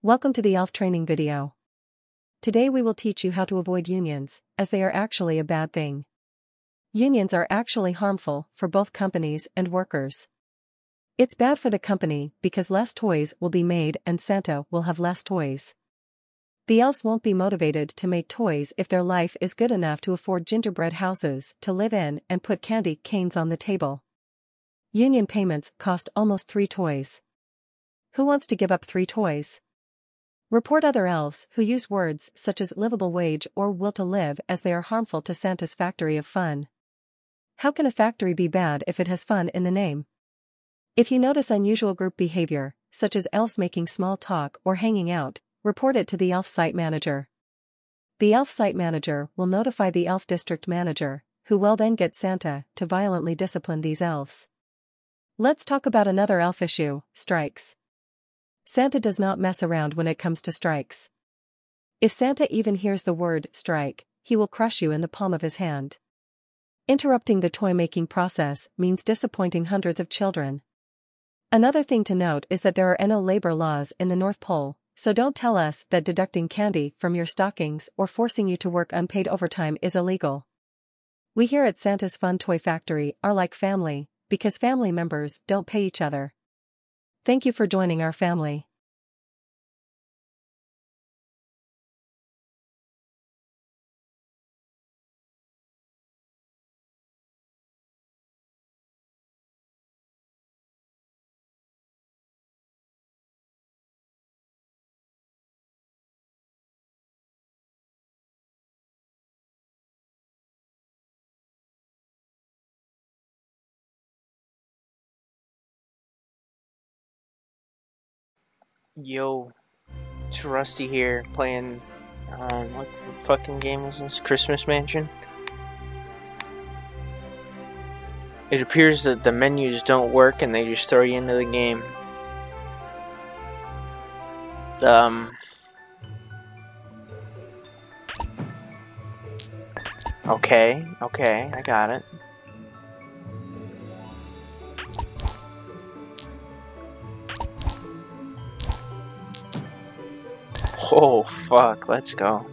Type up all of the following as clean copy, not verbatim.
Welcome to the elf training video. Today we will teach you how to avoid unions, as they are actually a bad thing. Unions are actually harmful for both companies and workers. It's bad for the company because less toys will be made and Santa will have less toys. The elves won't be motivated to make toys if their life is good enough to afford gingerbread houses to live in and put candy canes on the table. Union payments cost almost 3 toys. Who wants to give up 3 toys? Report other elves who use words such as livable wage or will to live as they are harmful to Santa's factory of fun. How can a factory be bad if it has fun in the name? If you notice unusual group behavior, such as elves making small talk or hanging out, report it to the elf site manager. The elf site manager will notify the elf district manager, who will then get Santa to violently discipline these elves. Let's talk about another elf issue, strikes. Santa does not mess around when it comes to strikes. If Santa even hears the word strike, he will crush you in the palm of his hand. Interrupting the toy-making process means disappointing hundreds of children. Another thing to note is that there are no labor laws in the North Pole, so don't tell us that deducting candy from your stockings or forcing you to work unpaid overtime is illegal. We here at Santa's Fun Toy Factory are like family, because family members don't pay each other. Thank you for joining our family. Yo, it's Rusty here playing, what fucking game was this? Christmas Mansion? It appears that the menus don't work and they just throw you into the game. Okay, I got it. Oh, fuck, let's go.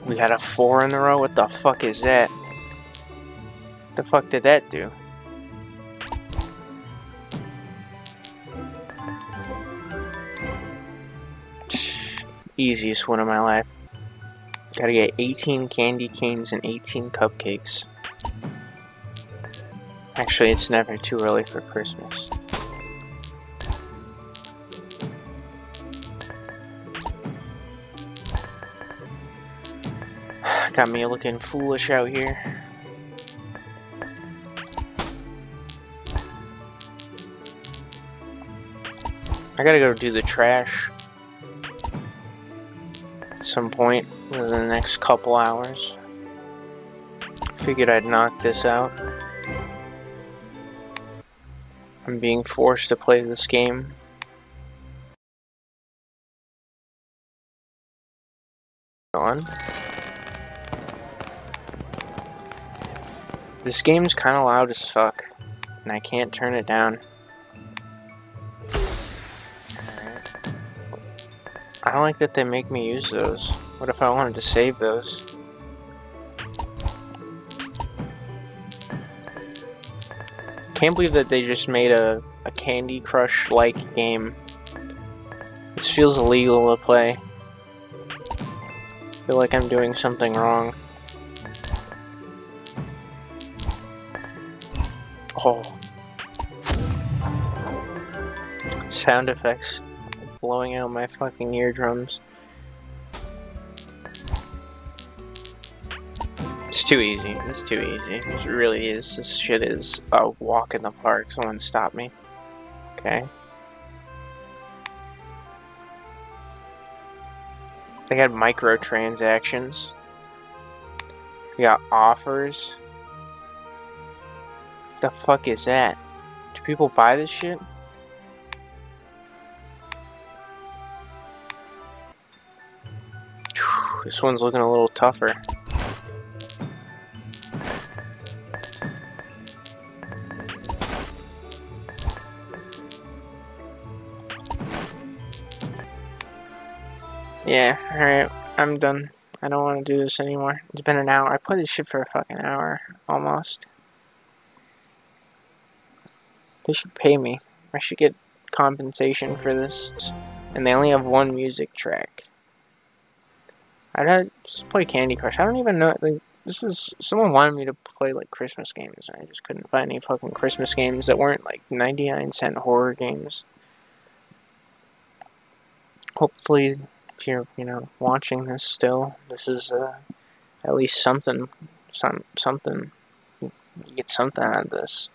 We had a 4 in a row? What the fuck is that? What the fuck did that do? Easiest one of my life. Gotta get 18 candy canes and 18 cupcakes. Actually, it's never too early for Christmas. Got me looking foolish out here. I gotta go do the trash at some point within the next couple hours. Figured I'd knock this out. I'm being forced to play this game. On. This game's kind of loud as fuck, and I can't turn it down. Alright. I don't like that they make me use those. What if I wanted to save those? Can't believe that they just made a Candy Crush-like game. This feels illegal to play. I feel like I'm doing something wrong. Oh. Sound effects blowing out my fucking eardrums. It's too easy. It's too easy. It really is. This shit is a walk in the park. Someone stop me. Okay. They got microtransactions. We got offers. The fuck is that? Do people buy this shit? This one's looking a little tougher. Yeah, alright, I'm done. I don't want to do this anymore. It's been an hour. I played this shit for a fucking hour, almost. They should pay me. I should get compensation for this. And they only have one music track. I'd just play Candy Crush. I don't even know. Like, this was someone wanted me to play like Christmas games, and I just couldn't find any fucking Christmas games that weren't like 99-cent horror games. Hopefully, if you're watching this still, this is at least something. Something. You get something out of this.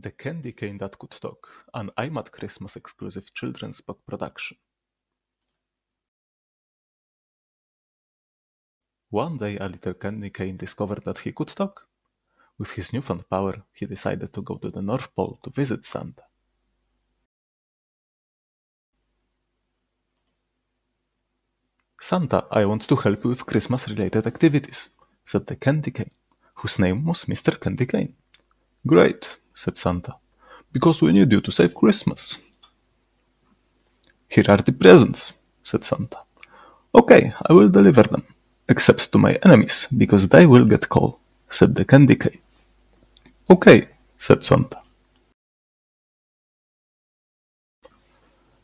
The Candy Cane That Could Talk, an Imad Christmas exclusive children's book production. One day a little candy cane discovered that he could talk. With his newfound power, he decided to go to the North Pole to visit Santa. Santa, I want to help you with Christmas-related activities, said the candy cane, whose name was Mr. Candy Cane. Great, said Santa, because we need you to save Christmas. Here are the presents, said Santa. Okay, I will deliver them, except to my enemies, because they will get cold, said the Candy Cane. Okay, said Santa.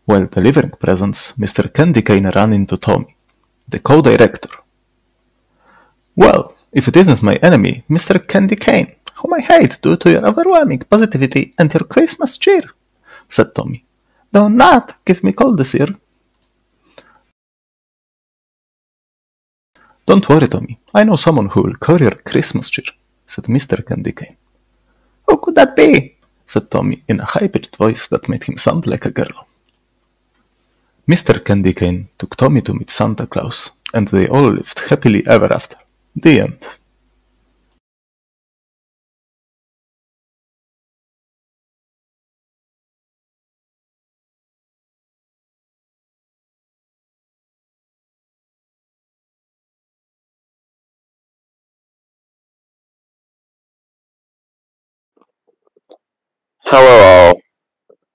While delivering presents, Mr. Candy Cane ran into Tommy, the co-director. Well, if it isn't my enemy, Mr. Candy Cane, whom I hate due to your overwhelming positivity and your Christmas cheer, said Tommy. Do not give me cold this year. Don't worry, Tommy. I know someone who will cure your Christmas cheer, said Mr. Candy Cane. Who could that be? Said Tommy in a high-pitched voice that made him sound like a girl. Mr. Candy Cane took Tommy to meet Santa Claus, and they all lived happily ever after. The end. Hello all.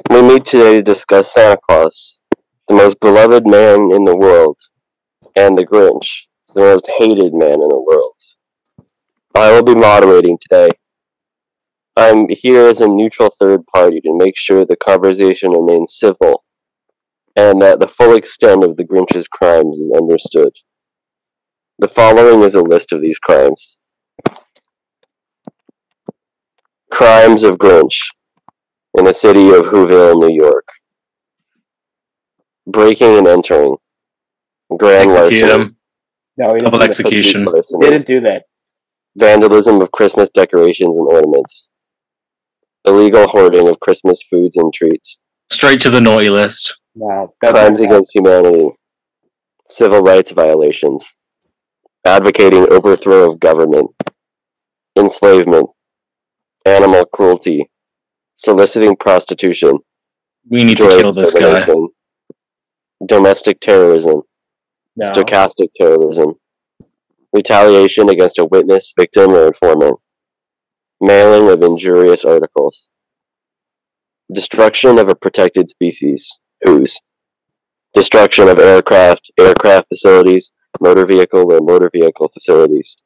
We meet today to discuss Santa Claus, the most beloved man in the world, and the Grinch, the most hated man in the world. I will be moderating today. I'm here as a neutral third party to make sure the conversation remains civil, and that the full extent of the Grinch's crimes is understood. The following is a list of these crimes. Crimes of Grinch in the city of Whoville, New York. Breaking and entering. Grand Execute larceny. him. No, he Double didn't, execution. didn't do that. Vandalism of Christmas decorations and ornaments. Illegal hoarding of Christmas foods and treats. Straight to the naughty list. No, that's Crimes not against humanity. Civil rights violations. Advocating overthrow of government. Enslavement. Animal cruelty. Soliciting prostitution. We need to Drug kill this guy. discrimination, Domestic terrorism. no. Stochastic terrorism. Retaliation against a witness, victim, or informant. Mailing of injurious articles. Destruction of a protected species. Whose? Destruction of aircraft facilities, motor vehicle or motor vehicle facilities.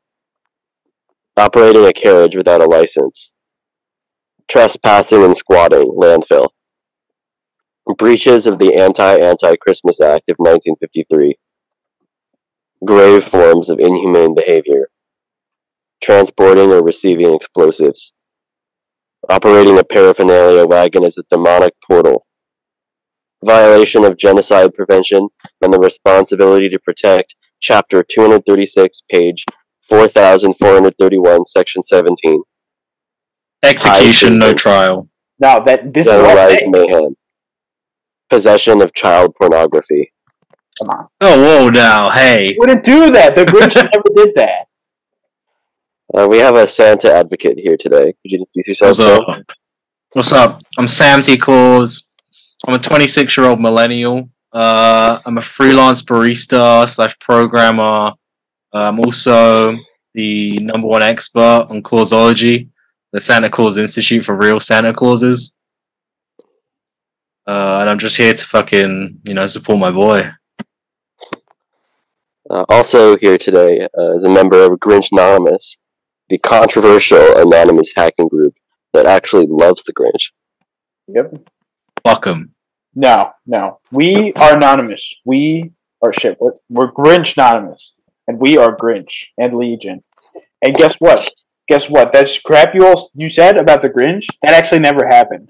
Operating a carriage without a license. Trespassing and squatting, landfill. Breaches of the Anti-Christmas Act of 1953. Grave forms of inhumane behavior. Transporting or receiving explosives. Operating a paraphernalia wagon as a demonic portal. Violation of genocide prevention and the responsibility to protect, Chapter 236, page 4431, Section 17. Execution, no trial. No, this is all Generalized fake. mayhem. Possession of child pornography. Come on. Oh, whoa, now, hey. He wouldn't do that. The Grinch never did that. We have a Santa advocate here today. Could you introduce yourself, What's Sam? up? What's up? I'm Sam T. Claus. I'm a 26-year-old millennial. I'm a freelance barista / programmer. I'm also the #1 expert on Clausology, the Santa Claus Institute for Real Santa Clauses. And I'm just here to fucking, support my boy. Also here today is a member of Grinch Anonymous, the controversial anonymous hacking group that actually loves the Grinch. Yep. Fuck him. No. We are anonymous. We are shit. We're Grinch anonymous, and we are Grinch and Legion. And guess what? That crap you said about the Grinch, that actually never happened.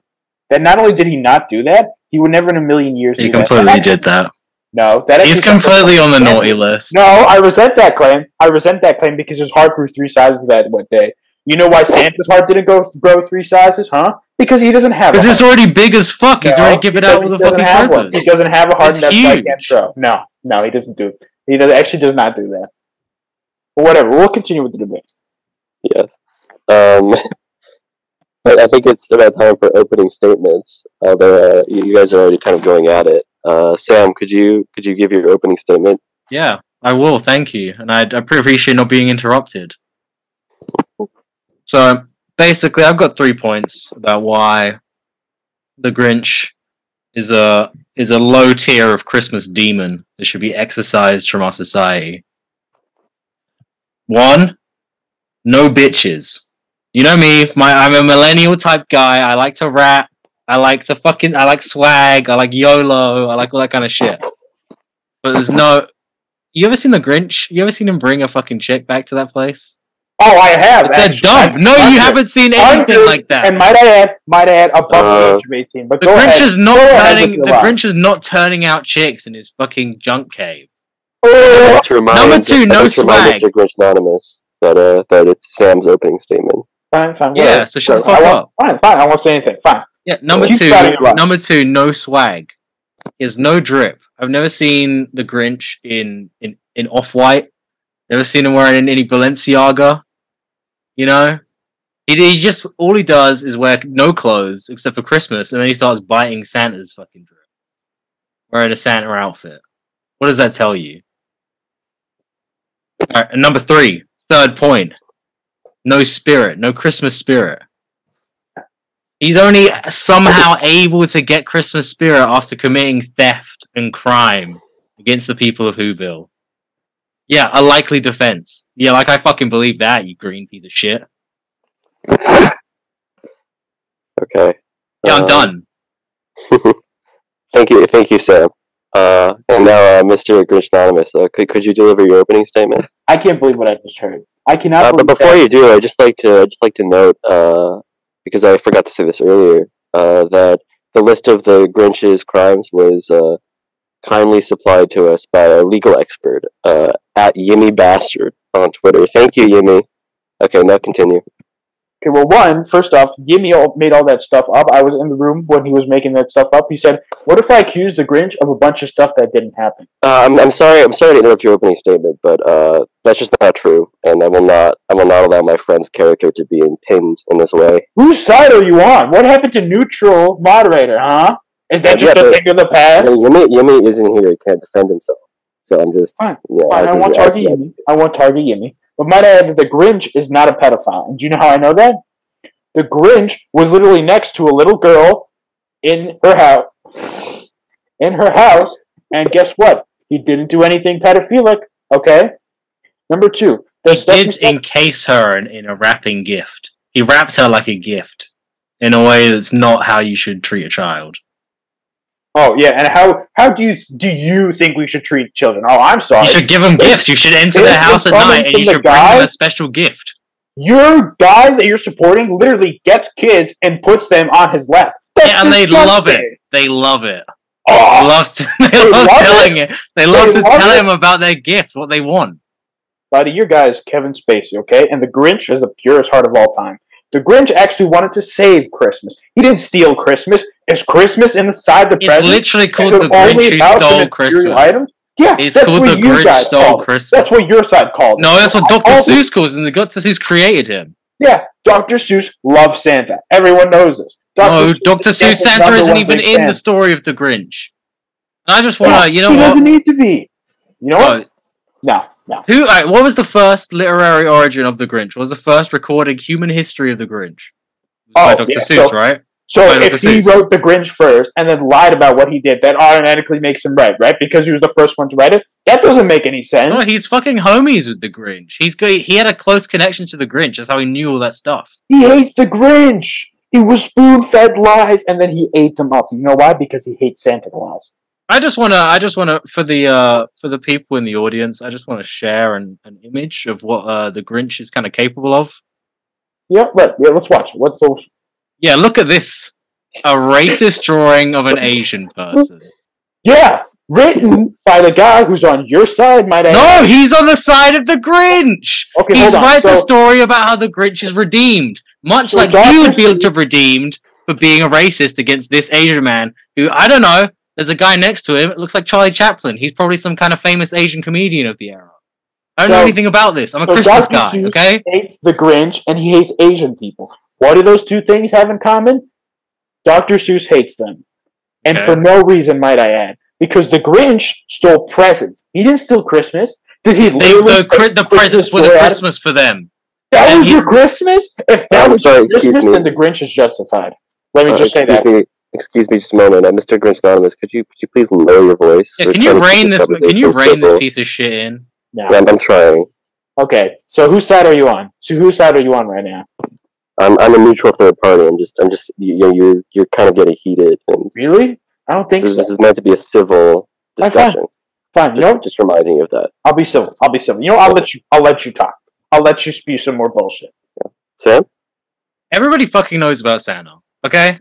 That not only did he not do that, he would never in a million years He do that. completely did that. No, that He's completely on the naughty list. No, I resent that claim. Because his heart grew 3 sizes that one day. You know why Santa's heart didn't grow 3 sizes, huh? Because he doesn't have. Because it's already big as fuck. He's already given out all the fucking presents. He doesn't have a heart, It's and that's why he huge. can't grow. No, he doesn't do it. He actually does not do that. But whatever, we'll continue with the debate. Yeah. But I think it's about time for opening statements. Although you guys are already kind of going at it. Sam, could you give your opening statement? Yeah, I will. Thank you, and I appreciate not being interrupted. So basically, I've got 3 points about why the Grinch is a low tier of Christmas demon that should be exorcised from our society. 1, no bitches. You know me, I'm a millennial type guy. I like to rap. I like swag. I like YOLO. I like all that kind of shit. But there's no. You ever seen the Grinch? You ever seen him bring a fucking chick back to that place? Oh, I have. It's a dump. No, you haven't seen anything like that. And might I add, above the age of 18. But the Grinch is not turning. The Grinch is not turning out chicks in his fucking junk cave. Number 2, no swag. Mr. Grinch Anonymous that it's Sam's opening statement. Fine. Yeah, so shut the fuck up. Fine. I won't say anything. Fine. Yeah, number 2, no swag. He has no drip. I've never seen the Grinch in off-white. Never seen him wearing any Balenciaga. You know? He just, all he does is wear no clothes except for Christmas, and then he starts biting Santa's fucking drip. Wearing a Santa outfit. What does that tell you? Alright, and number 3, third point. No spirit, no Christmas spirit. He's only somehow able to get Christmas spirit after committing theft and crime against the people of Whoville. Yeah, a likely defense. Yeah, like I fucking believe that, you green piece of shit. Okay. Yeah, I'm done. Thank you, Sam. And now, Mr. Grinch Anonymous, could you deliver your opening statement? I can't believe what I just heard. I cannot. But before you do, I'd just like to note, because I forgot to say this earlier, that the list of the Grinch's crimes was kindly supplied to us by a legal expert at Yimmy Bastard on Twitter. Thank you, Yimmy. Okay, now continue. Okay, well, first off, Yimmy made all that stuff up. I was in the room when he was making that stuff up. He said, "What if I accused the Grinch of a bunch of stuff that didn't happen?" I'm sorry to interrupt your opening statement, but that's just not true, and I will not allow my friend's character to be impinged in this way. Whose side are you on? What happened to neutral moderator, huh? Is that just a thing of the past? Yimmy isn't here; he can't defend himself. So I'm just fine. I want target Yimmy. But might I add that the Grinch is not a pedophile. And do you know how I know that? The Grinch was literally next to a little girl in her house, and guess what? He didn't do anything pedophilic, okay? Number 2. He did encase her in a wrapping gift. He wrapped her like a gift in a way that's not how you should treat a child. Oh yeah, and how do you think we should treat children? Oh, I'm sorry. You should give them gifts. You should enter their house at night, and you should bring them a special gift. Your guy that you're supporting literally gets kids and puts them on his lap. Yeah, and they love it. They love it. Oh, They love to tell him about their gift, what they want. Buddy, your guy is Kevin Spacey, okay? And the Grinch is the purest heart of all time. The Grinch actually wanted to save Christmas. He didn't steal Christmas. Is Christmas inside the present? It's literally called the Grinch who stole Christmas. Items? Yeah, it's called the Grinch stole Christmas. That's what your side called it. No, that's what Dr. Seuss calls it, and Dr. Seuss created him. Yeah, Dr. Seuss loves Santa. Everyone knows this. Dr. Seuss Santa isn't even in the story of the Grinch. And I just want to, you know what? He doesn't need to be. You know what? No. What was the first literary origin of the Grinch? What was the first recorded human history of the Grinch? By Dr. Seuss, right? So if he wrote the Grinch first and then lied about what he did, that automatically makes him right? Because he was the first one to write it? That doesn't make any sense. No, he's fucking homies with the Grinch. He had a close connection to the Grinch. That's how he knew all that stuff. He hates the Grinch. He was spoon-fed lies, and then he ate them up. You know why? Because he hates Santa Claus. I just wanna for the people in the audience, I just want to share an image of what the Grinch is kind of capable of. Yeah, let's watch. Yeah, look at this. A racist drawing of an Asian person. Yeah, written by the guy who's on your side, might I add. No, he's on the side of the Grinch! Okay, he writes a story about how the Grinch is redeemed. Much like you would be able to have redeemed for being a racist against this Asian man who, I don't know, there's a guy next to him, it looks like Charlie Chaplin. He's probably some kind of famous Asian comedian of the era. I don't know anything about this. I'm a Christmas guy, okay? He hates the Grinch, and he hates Asian people. What do those two things have in common? Dr. Seuss hates them. And for no reason, might I add. Because the Grinch stole presents. He didn't steal Christmas. Did he literally the presents were the Christmas for them. That was your Christmas? If that was your Christmas, me. then the Grinch is justified. Let me just say that. Excuse me just a moment. Mr. Grinch Anonymous, could you please lower your voice? Yeah, can you rein this piece of shit in? No. Yeah, I'm trying. Okay, so whose side are you on? So whose side are you on right now? I'm a neutral third party. I'm just you're kind of getting heated. And really? I don't think so. This is meant to be a civil discussion. Fine. Just reminding you of that. I'll be civil. You know, I'll let you talk. I'll let you spew some more bullshit. Yeah. Sam? Everybody fucking knows about Santa, okay?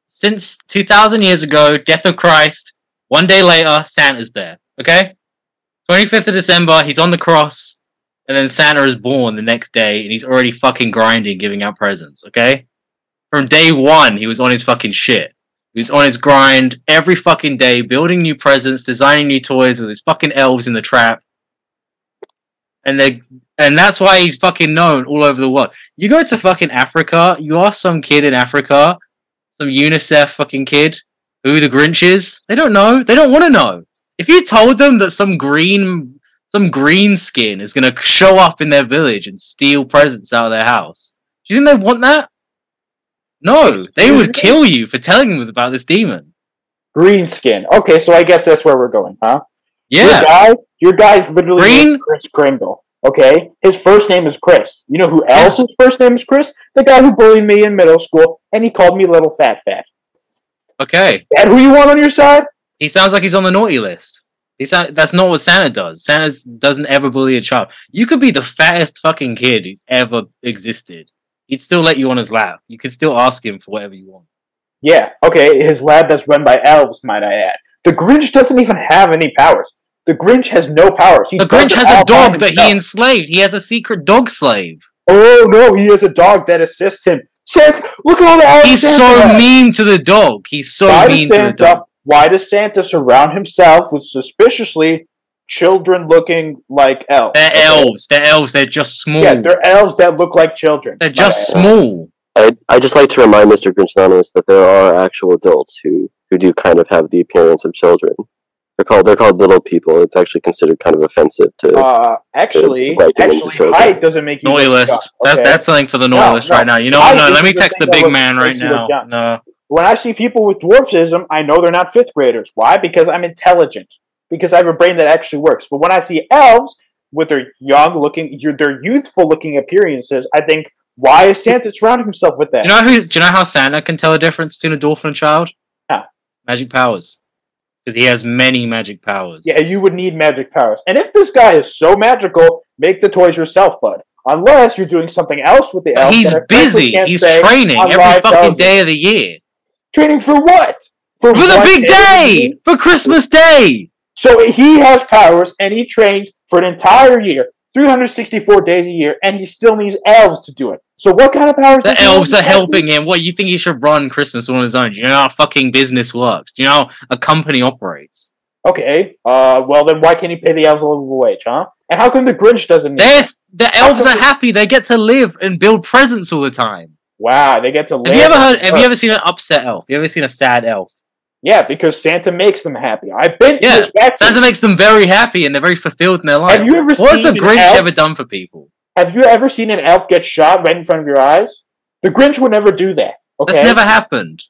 Since 2,000 years ago, death of Christ, one day later, Santa's there, okay? 25th of December, he's on the cross, and then Santa is born the next day, and he's already fucking grinding, giving out presents, okay? From day one, he was on his fucking shit. He was on his grind every fucking day, building new presents, designing new toys with his fucking elves in the trap. And that's why he's fucking known all over the world. You go to fucking Africa, you ask some kid in Africa, some UNICEF fucking kid, who the Grinch is, they don't know. They don't want to know. If you told them that some green skin is going to show up in their village and steal presents out of their house, do you think they want that? No, they would kill you for telling them about this demon. Green skin. Okay, so I guess that's where we're going, huh? Yeah. Your guy's literally Chris Kringle. Okay? His first name is Chris. You know who else's first name is Chris? The guy who bullied me in middle school, and he called me little fat. Okay. Is that who you want on your side? He sounds like he's on the naughty list. That's not what Santa does. Santa doesn't ever bully a child. You could be the fattest fucking kid who's ever existed. He'd still let you on his lap. You could still ask him for whatever you want. Yeah, okay, his lab that's run by elves, might I add. The Grinch doesn't even have any powers. The Grinch has no powers. The Grinch has a dog that he enslaved. He has a secret dog slave. Oh, no, he has a dog that assists him. Look at all the elves. He's so mean to the dog. He's so mean to the dog. Why does Santa surround himself with suspiciously children-looking like elves? They're elves. They're elves. They're just small. Yeah, they're elves that look like children. They're just small. I just like to remind Mr. Grinch Anonymous that there are actual adults who do kind of have the appearance of children. They're called little people. It's actually considered kind of offensive to. Actually, height doesn't make you naughty list. Okay. That's something for the naughty list right now. You know, let me text the big man right now. No. When I see people with dwarfism, I know they're not fifth graders. Why? Because I'm intelligent. Because I have a brain that actually works. But when I see elves with their their youthful-looking appearances, I think, why is Santa surrounding himself with that? Do you know how Santa can tell a difference between a dwarf and a child? How? Magic powers. Because he has many magic powers. Yeah, you would need magic powers. And if this guy is so magical, make the toys yourself, bud. Unless you're doing something else with the elves. He's busy. He's training every fucking day of the year. Training for what? For the big day! For Christmas Day! So he has powers, and he trains for an entire year, 364 days a year, and he still needs elves to do it. So what kind of powers? The elves are helping him. What, you think he should run Christmas on his own? Do you know how fucking business works? Do you know how a company operates? Okay, well then why can't he pay the elves a living wage, huh? And how come the Grinch doesn't need it? The elves are happy. They get to live and build presents all the time. Wow, they get to live. Have you ever seen an upset elf? Have you ever seen a sad elf? Yeah, because Santa makes them happy. I've been to his factory. Santa makes them very happy and they're very fulfilled in their life. Have you ever what has the Grinch ever done for people? Have you ever seen an elf get shot right in front of your eyes? The Grinch would never do that. Okay? That's never happened.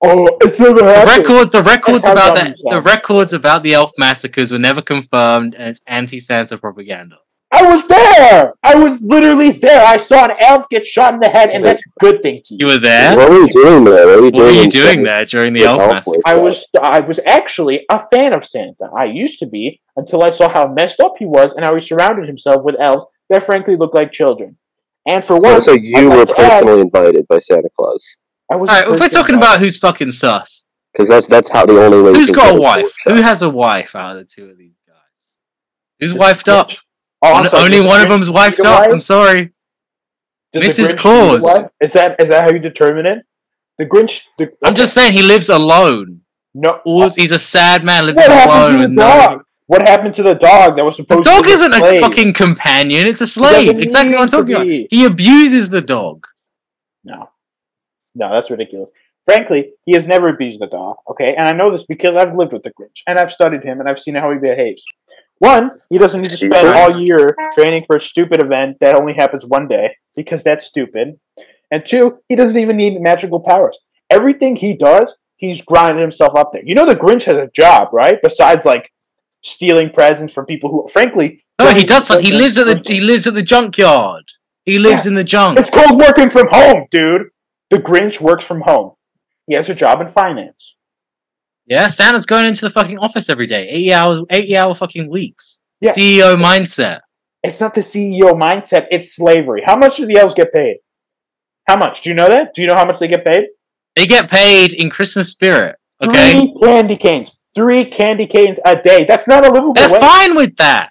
Oh, it's never happened. The records about the elf massacres were never confirmed, and it's anti-Santa propaganda. I was there! I was literally there. I saw an elf get shot in the head, and that's a good thing to you. You were there? What were you doing there? What were you doing there during the elf massacre? I was actually a fan of Santa. I used to be, until I saw how messed up he was, and how he surrounded himself with elves that frankly looked like children. And for one, so you were personally invited by Santa Claus. Alright, if we're talking about who's fucking sus. Because that's how the only way. Who's got a wife? Who has a wife out of the two of these guys? Who's wifed up? Only one of them's wifed up. I'm sorry. Mrs. Claus. Is that how you determine it? The Grinch. I'm just saying he lives alone. No, he's a sad man living alone. What happened to the dog that was supposed to be a slave? The dog isn't a fucking companion. It's a slave. Exactly what I'm talking about. He abuses the dog. No, that's ridiculous. Frankly, he has never abused the dog. Okay, and I know this because I've lived with the Grinch and I've studied him and I've seen how he behaves. One, he doesn't need to spend all year training for a stupid event that only happens one day, because that's stupid. And two, he doesn't even need magical powers. Everything he does, he's grinding himself up there. You know the Grinch has a job, right? Besides, like, stealing presents from people who, frankly... No, he does. He lives at the junkyard. He lives in the junk. It's called working from home, dude. The Grinch works from home. He has a job in finance. Yeah, Santa's going into the fucking office every day. 80-hour fucking weeks. Yeah. CEO mindset. It's not the CEO mindset, it's slavery. How much do the elves get paid? How much? Do you know that? Do you know how much they get paid? They get paid in Christmas spirit, okay? 3 candy canes. 3 candy canes a day. That's not a livable They're wage. fine with that.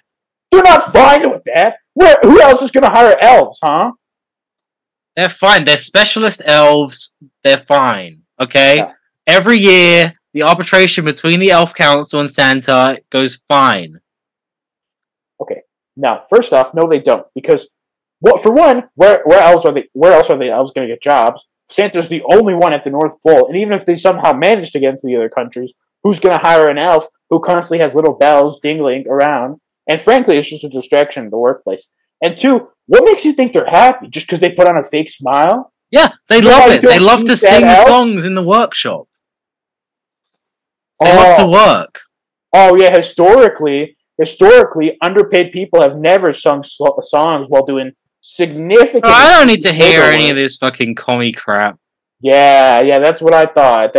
They're not fine with that. Who else is going to hire elves, huh? They're fine. They're specialist elves. They're fine, okay? Yeah. Every year, the arbitration between the Elf Council and Santa goes fine. Okay. Now, first off, no, they don't, because, well, for one, where else are the elves going to get jobs? Santa's the only one at the North Pole, and even if they somehow manage to get into the other countries, who's going to hire an elf who constantly has little bells dingling around? And frankly, it's just a distraction in the workplace. And two, what makes you think they're happy? Just because they put on a fake smile? Yeah, they love it. They love to sing songs in the workshop. They love to work. Oh, yeah, historically, underpaid people have never sung songs while doing significant... Oh, I don't need to hear any of this fucking commie crap. Yeah, that's what I thought.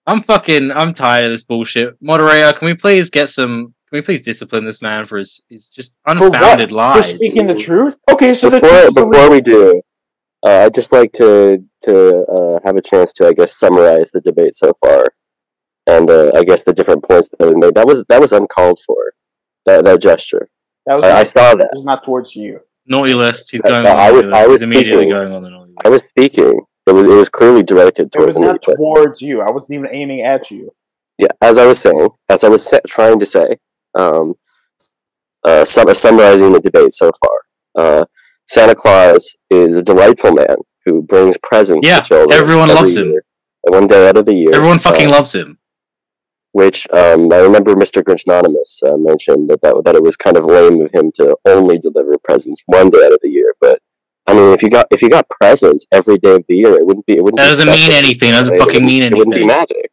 I'm tired of this bullshit. Moderator, can we please discipline this man for his just unfounded lies? For speaking the truth? Okay, so before we do, I'd just like to have a chance to, I guess, summarize the debate so far, and I guess the different points that were made. That was uncalled for. That gesture. I saw that. It was not towards you. Naughty list. He's going on the naughty list. He's immediately going on the naughty list. I was speaking. It was clearly directed towards me. It was not towards you. I wasn't even aiming at you. Yeah, as I was trying to say, summarizing the debate so far, Santa Claus is a delightful man who brings presents to children. Everyone loves him. One day out of the year. Everyone fucking loves him. Which I remember Mr. Grinch Anonymous mentioned that it was kind of lame of him to only deliver presents one day out of the year. But I mean, if you got presents every day of the year, it wouldn't be. That doesn't mean anything. That doesn't fucking mean anything. It wouldn't be magic.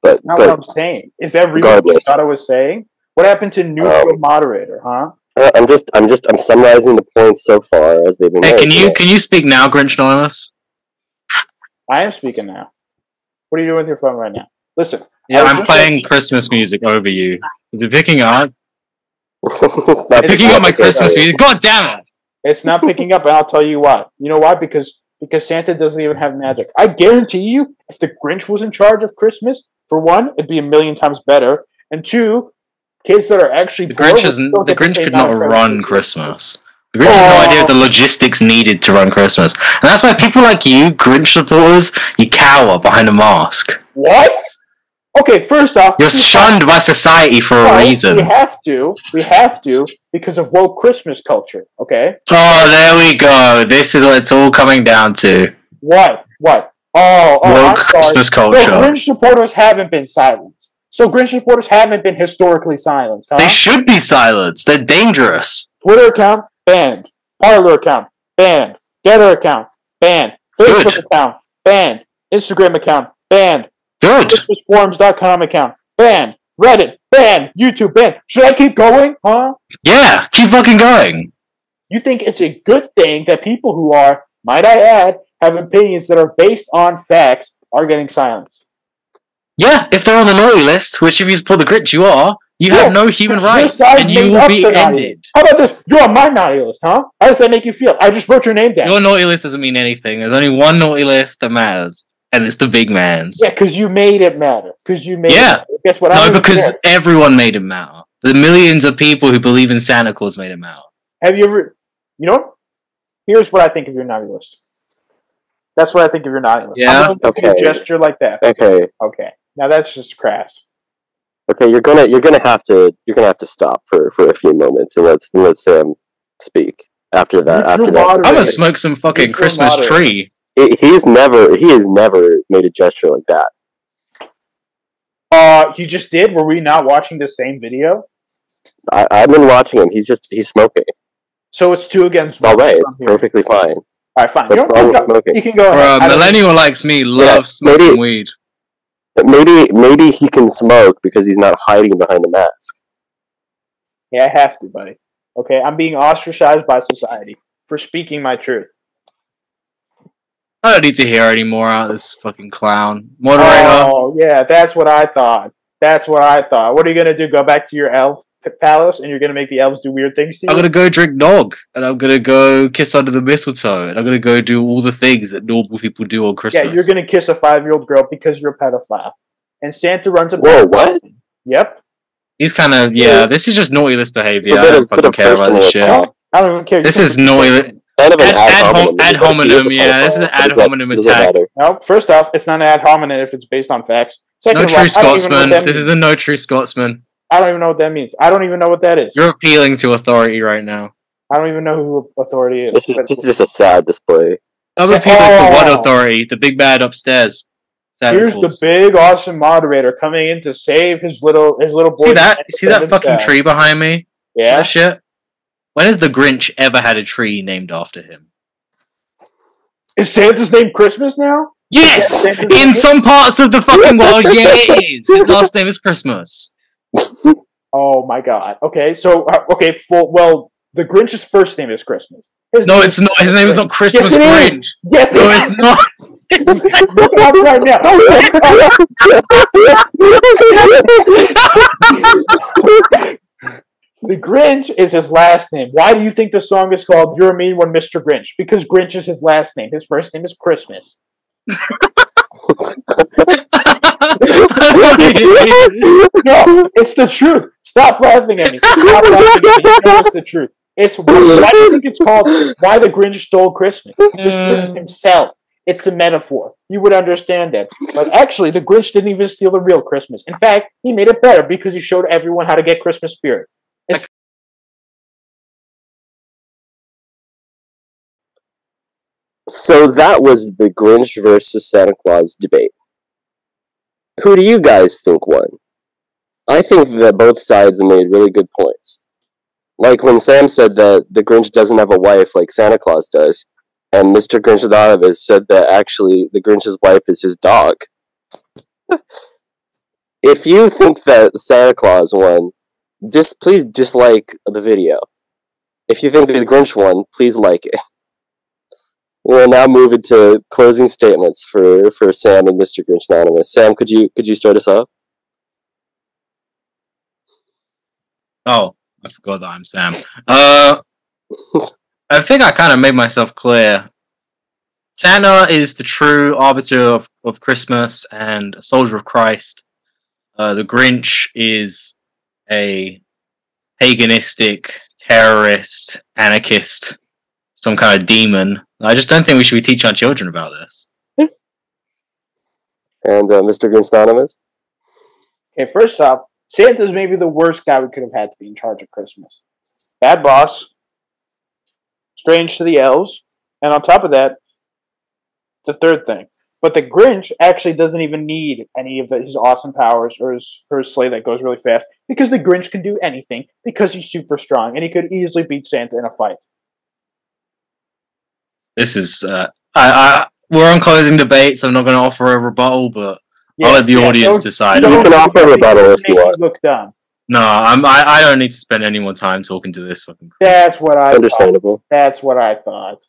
That's not what I'm saying. Is that really what you thought I was saying? What happened to neutral moderator, huh? I'm summarizing the points so far as they've been made. Can you speak now, Grinch Anonymous? I am speaking now. What are you doing with your phone right now? Listen. Yeah, I'm playing Christmas music over you. Is it picking up? Picking up my Christmas music. God damn it! It's not picking up, and I'll tell you why. You know why? Because Santa doesn't even have magic. I guarantee you, if the Grinch was in charge of Christmas, for one, it'd be a million times better, and two, kids that are actually the Grinch could not run Christmas. The Grinch has no idea of the logistics needed to run Christmas, and that's why people like you, Grinch supporters, you cower behind a mask. What? Okay, first off... You're shunned by society for a reason. We have to, because of woke Christmas culture, okay? Oh, there we go. This is what it's all coming down to. What? Woke Christmas culture. So Grinch supporters haven't been silenced. Historically silenced, huh? They should be silenced. They're dangerous. Twitter account, banned. Parler account, banned. Getter account, banned. Facebook account, banned. Instagram account, banned. Good. ChristmasForums.com account, banned. Reddit, banned. YouTube, banned. Should I keep going, huh? Yeah, keep fucking going. You think it's a good thing that people who are, might I add, have opinions that are based on facts are getting silenced? Yeah, if they're on the naughty list, which if you support the Grinch you are, you have no human rights, and you will be ended. How about this? You're on my naughty list, huh? How does that make you feel? I just wrote your name down. Your naughty list doesn't mean anything. There's only one naughty list that matters. And it's the big man's. Yeah, because you made it matter. Yeah. Guess what? No, because everyone made it matter. The millions of people who believe in Santa Claus made it matter. Have you ever... You know what? Here's what I think of your naughty list. That's what I think of your naughty list. Yeah? Okay. A gesture like that. Okay. Now that's just crass. Okay, you're gonna have to stop for a few moments and let's speak after that. I'm gonna smoke some fucking Christmas tree. He has never made a gesture like that. You just did? Were we not watching the same video? I've been watching him. He's smoking. So it's 2 against 1. All right, perfectly fine. All right, fine. What's wrong with smoking? You can go ahead. Millennial likes me loves smoking weed. Maybe he can smoke because he's not hiding behind the mask. Yeah, I have to, buddy. Okay, I'm being ostracized by society for speaking my truth. I don't need to hear any more out of this fucking clown. Moderator. Oh, yeah, that's what I thought. What are you gonna do? Go back to your elf palace and you're gonna make the elves do weird things to you? I'm gonna go drink nog, and I'm gonna go kiss under the mistletoe, and I'm gonna go do all the things that normal people do on Christmas. Yeah, you're gonna kiss a 5-year-old girl because you're a pedophile. And Santa runs a Whoa, what? Yep. He's kind of, this is just naughty list behavior. I don't fucking care about this shit. I don't even care. This is naughty. Kind of an ad hominem, yeah. This is an ad hominem attack. No, first off, it's not an ad hominem if it's based on facts. Second No of all, true Scotsman. This is a no true Scotsman. I don't even know what that means. I don't even know what that is. You're appealing to authority right now. I don't even know who authority is. It's just a sad display. I'm appealing to what authority? The big bad upstairs. Here's the big awesome moderator coming in to save his little boy. See that? See that fucking tree behind me? Yeah. That shit. When has the Grinch ever had a tree named after him? Is Santa's name Christmas now? Yes! In some parts of the fucking world, yes! His last name is Christmas. Oh my god. Okay, so, well, the Grinch's first name is Christmas. No, it's not. His name is not Christmas Grinch. Yes, no, it's not. Look it up right now. The Grinch is his last name. Why do you think the song is called You're a Mean One, Mr. Grinch? Because Grinch is his last name. His first name is Christmas. No, it's the truth. Stop laughing at me. Stop laughing at me. You know it's the truth. It's why do you think it's called Why the Grinch Stole Christmas? It's himself. It's a metaphor. You would understand that. But actually, the Grinch didn't even steal the real Christmas. In fact, he made it better because he showed everyone how to get Christmas spirit. So that was the Grinch versus Santa Claus debate. Who do you guys think won? I think that both sides made really good points. Like when Sam said that the Grinch doesn't have a wife like Santa Claus does, and Mr. Grinch said that actually the Grinch's wife is his dog. If you think that Santa Claus won, please dislike the video. If you think that the Grinch won, please like it. We'll now move into closing statements for Sam and Mr. Grinch Anonymous. Sam, could you start us off? Oh, I forgot that I'm Sam. I think I kind of made myself clear. Santa is the true arbiter of Christmas and a soldier of Christ. The Grinch is a paganistic, terrorist, anarchist, some kind of demon. I just don't think we should be teaching our children about this. And Mr. Grinch Anonymous? Okay, first off, Santa's maybe the worst guy we could have had to be in charge of Christmas. Bad boss. Strange to the elves. And on top of that, the third thing. But the Grinch actually doesn't even need any of his awesome powers or his sleigh that goes really fast. Because the Grinch can do anything. Because he's super strong. And he could easily beat Santa in a fight. This is... we're on closing debate, so I'm not going to offer a rebuttal, but I'll let the audience decide. You can offer a rebuttal if you want. Look dumb. No, I don't need to spend any more time talking to this fucking... That's what I Understandable. thought. That's what I thought.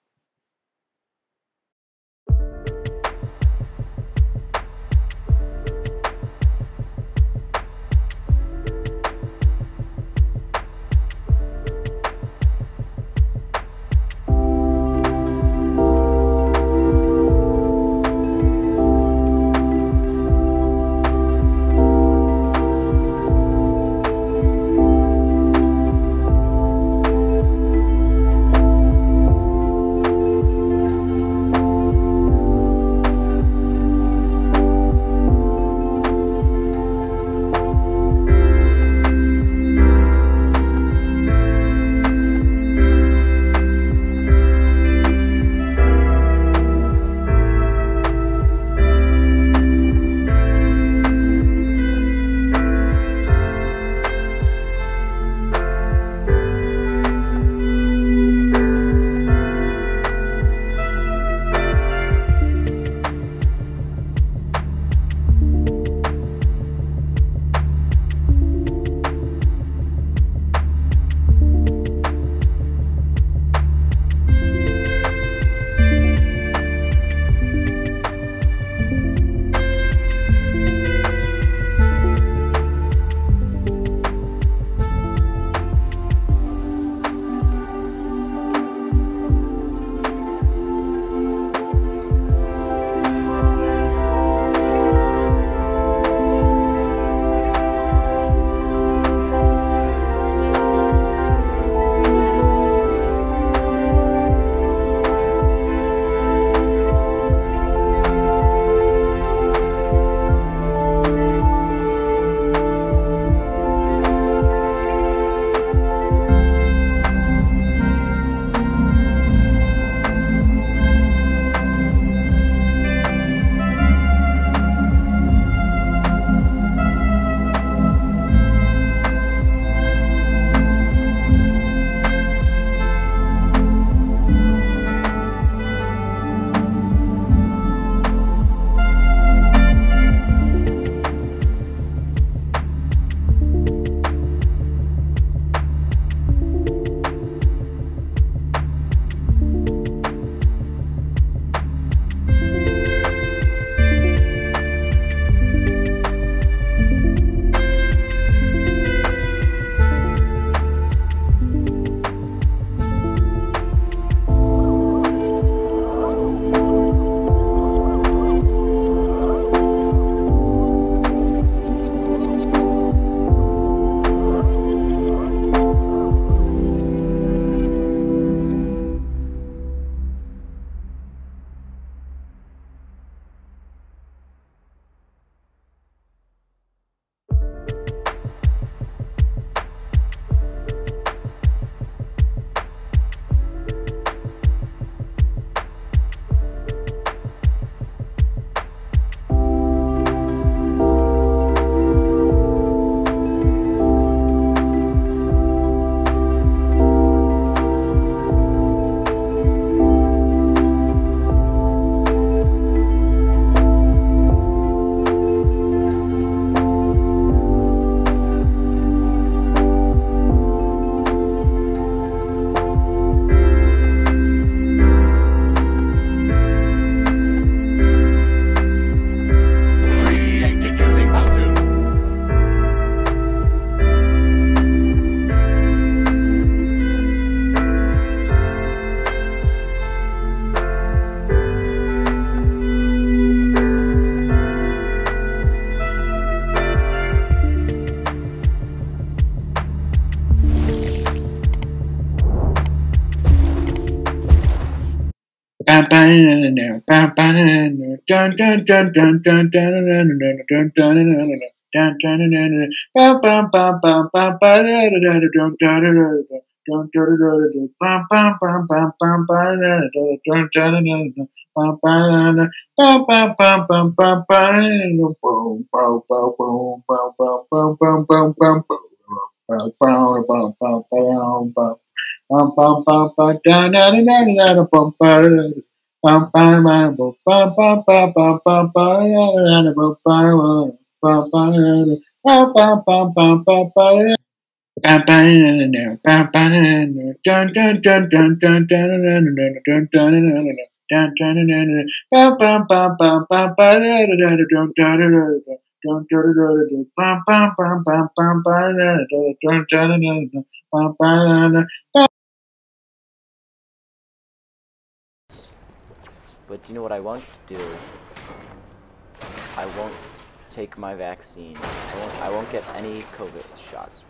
But do you know what I won't do? I won't take my vaccine. I won't get any COVID shots.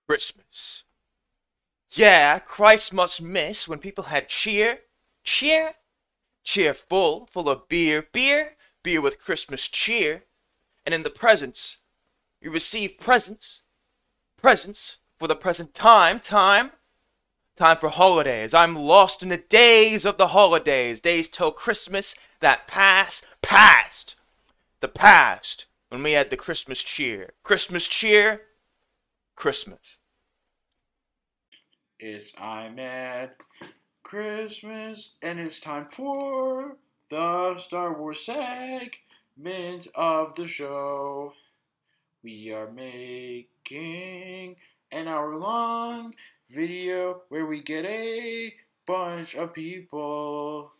Christmas. Yeah, Christ must miss when people had cheer. Cheer? Cheerful, full of beer. Beer? Beer with Christmas cheer. And in the presents, you receive presents. Presents for the present time. Time for holidays. I'm lost in the days of the holidays. Days till Christmas that past. The past, when we had the Christmas cheer. Christmas cheer. Christmas. It's Imad, Christmas, and it's time for the Star Wars segment of the show. We are making an hour-long video where we get a bunch of people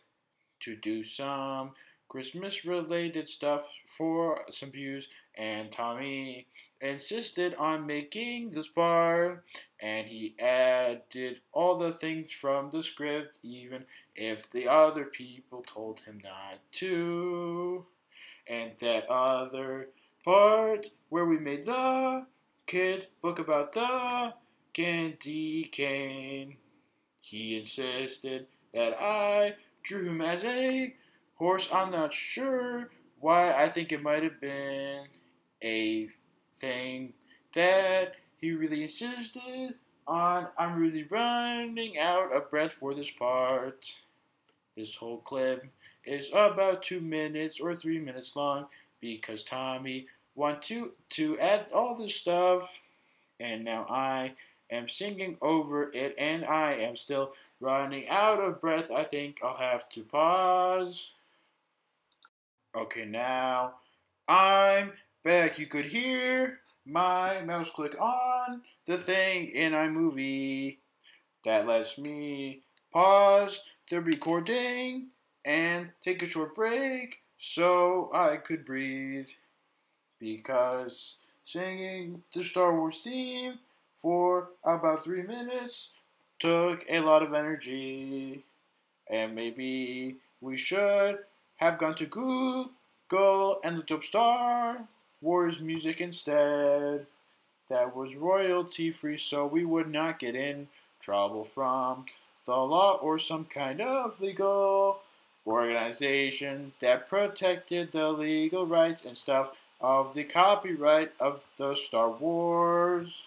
to do some Christmas-related stuff for some views, and Tommy insisted on making this part, and he added all the things from the script, even if the other people told him not to. And that other part where we made the kid book about the candy cane, he insisted that I drew him as a horse. I'm not sure why. I think it might have been a thing that he really insisted on. I'm really running out of breath for this part. This whole clip is about 2 minutes or 3 minutes long because Tommy wanted to add all this stuff, and now I am singing over it and I am still running out of breath. I think I'll have to pause. Okay, now I'm back. You could hear my mouse click on the thing in iMovie that lets me pause the recording and take a short break so I could breathe, because singing the Star Wars theme for about 3 minutes took a lot of energy, and maybe we should have gone to Google and looked up Star Wars music instead. That was royalty free, so we would not get in trouble from the law or some kind of legal organization that protected the legal rights and stuff of the copyright of the Star Wars.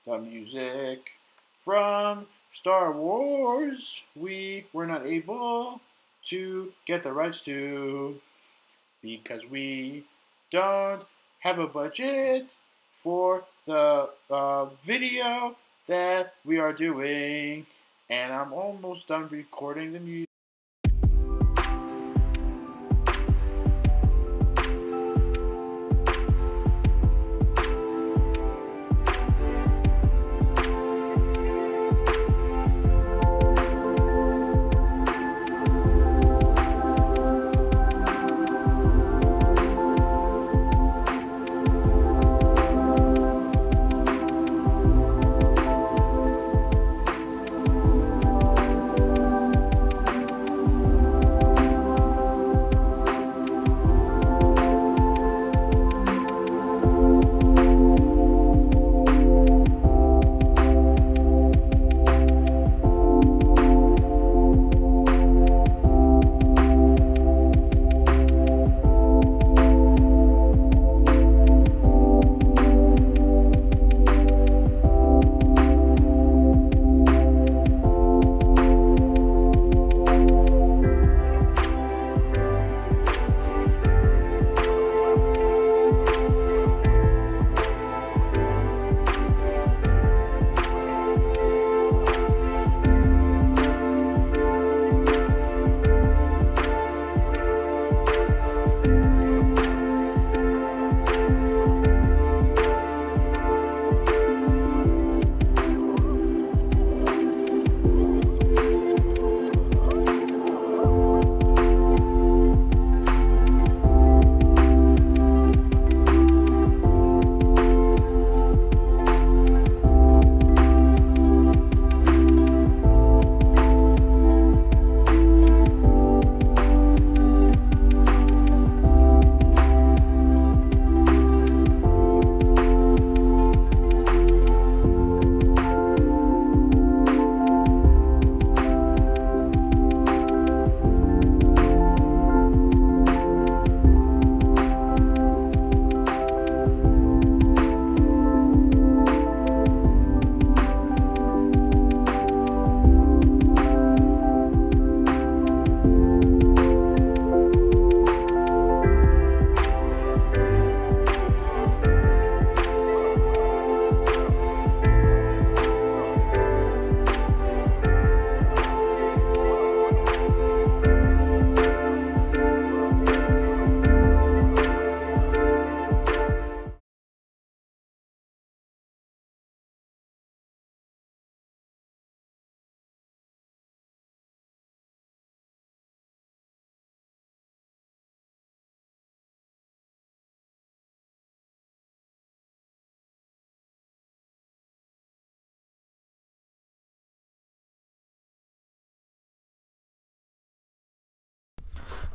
The music from Star Wars we were not able to get the rights to because we don't have a budget for the video that we are doing, and I'm almost done recording the music.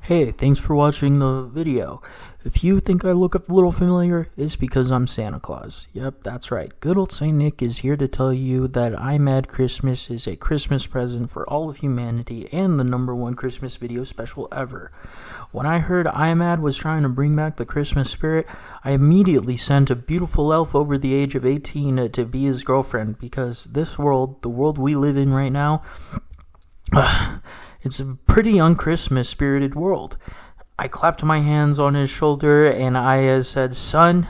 Hey, thanks for watching the video. If you think I look a little familiar, it's because I'm Santa Claus. Yep, that's right. Good old Saint Nick is here to tell you that Imad Christmas is a Christmas present for all of humanity and the #1 Christmas video special ever. When I heard Imad was trying to bring back the Christmas spirit, I immediately sent a beautiful elf over the age of 18 to be his girlfriend, because this world, the world we live in right now, it's a pretty un-Christmas spirited world. I clapped my hands on his shoulder and I said, "Son,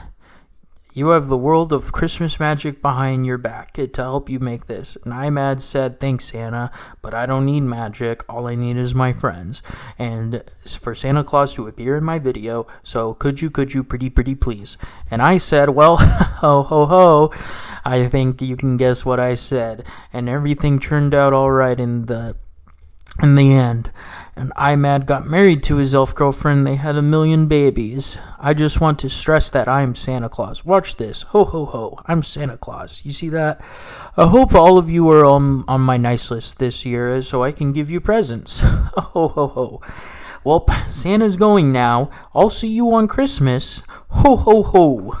you have the world of Christmas magic behind your back to help you make this." And Imad said, "Thanks, Santa, but I don't need magic. All I need is my friends. And for Santa Claus to appear in my video, so could you pretty please?" And I said, "Well, ho ho ho, I think you can guess what I said." And everything turned out alright in the end. And Imad got married to his elf girlfriend. They had 1,000,000 babies. I just want to stress that I'm Santa Claus. Watch this. Ho ho ho. I'm Santa Claus. You see that? I hope all of you are on my nice list this year so I can give you presents. Ho ho ho. Well, Santa's going now. I'll see you on Christmas. Ho ho ho.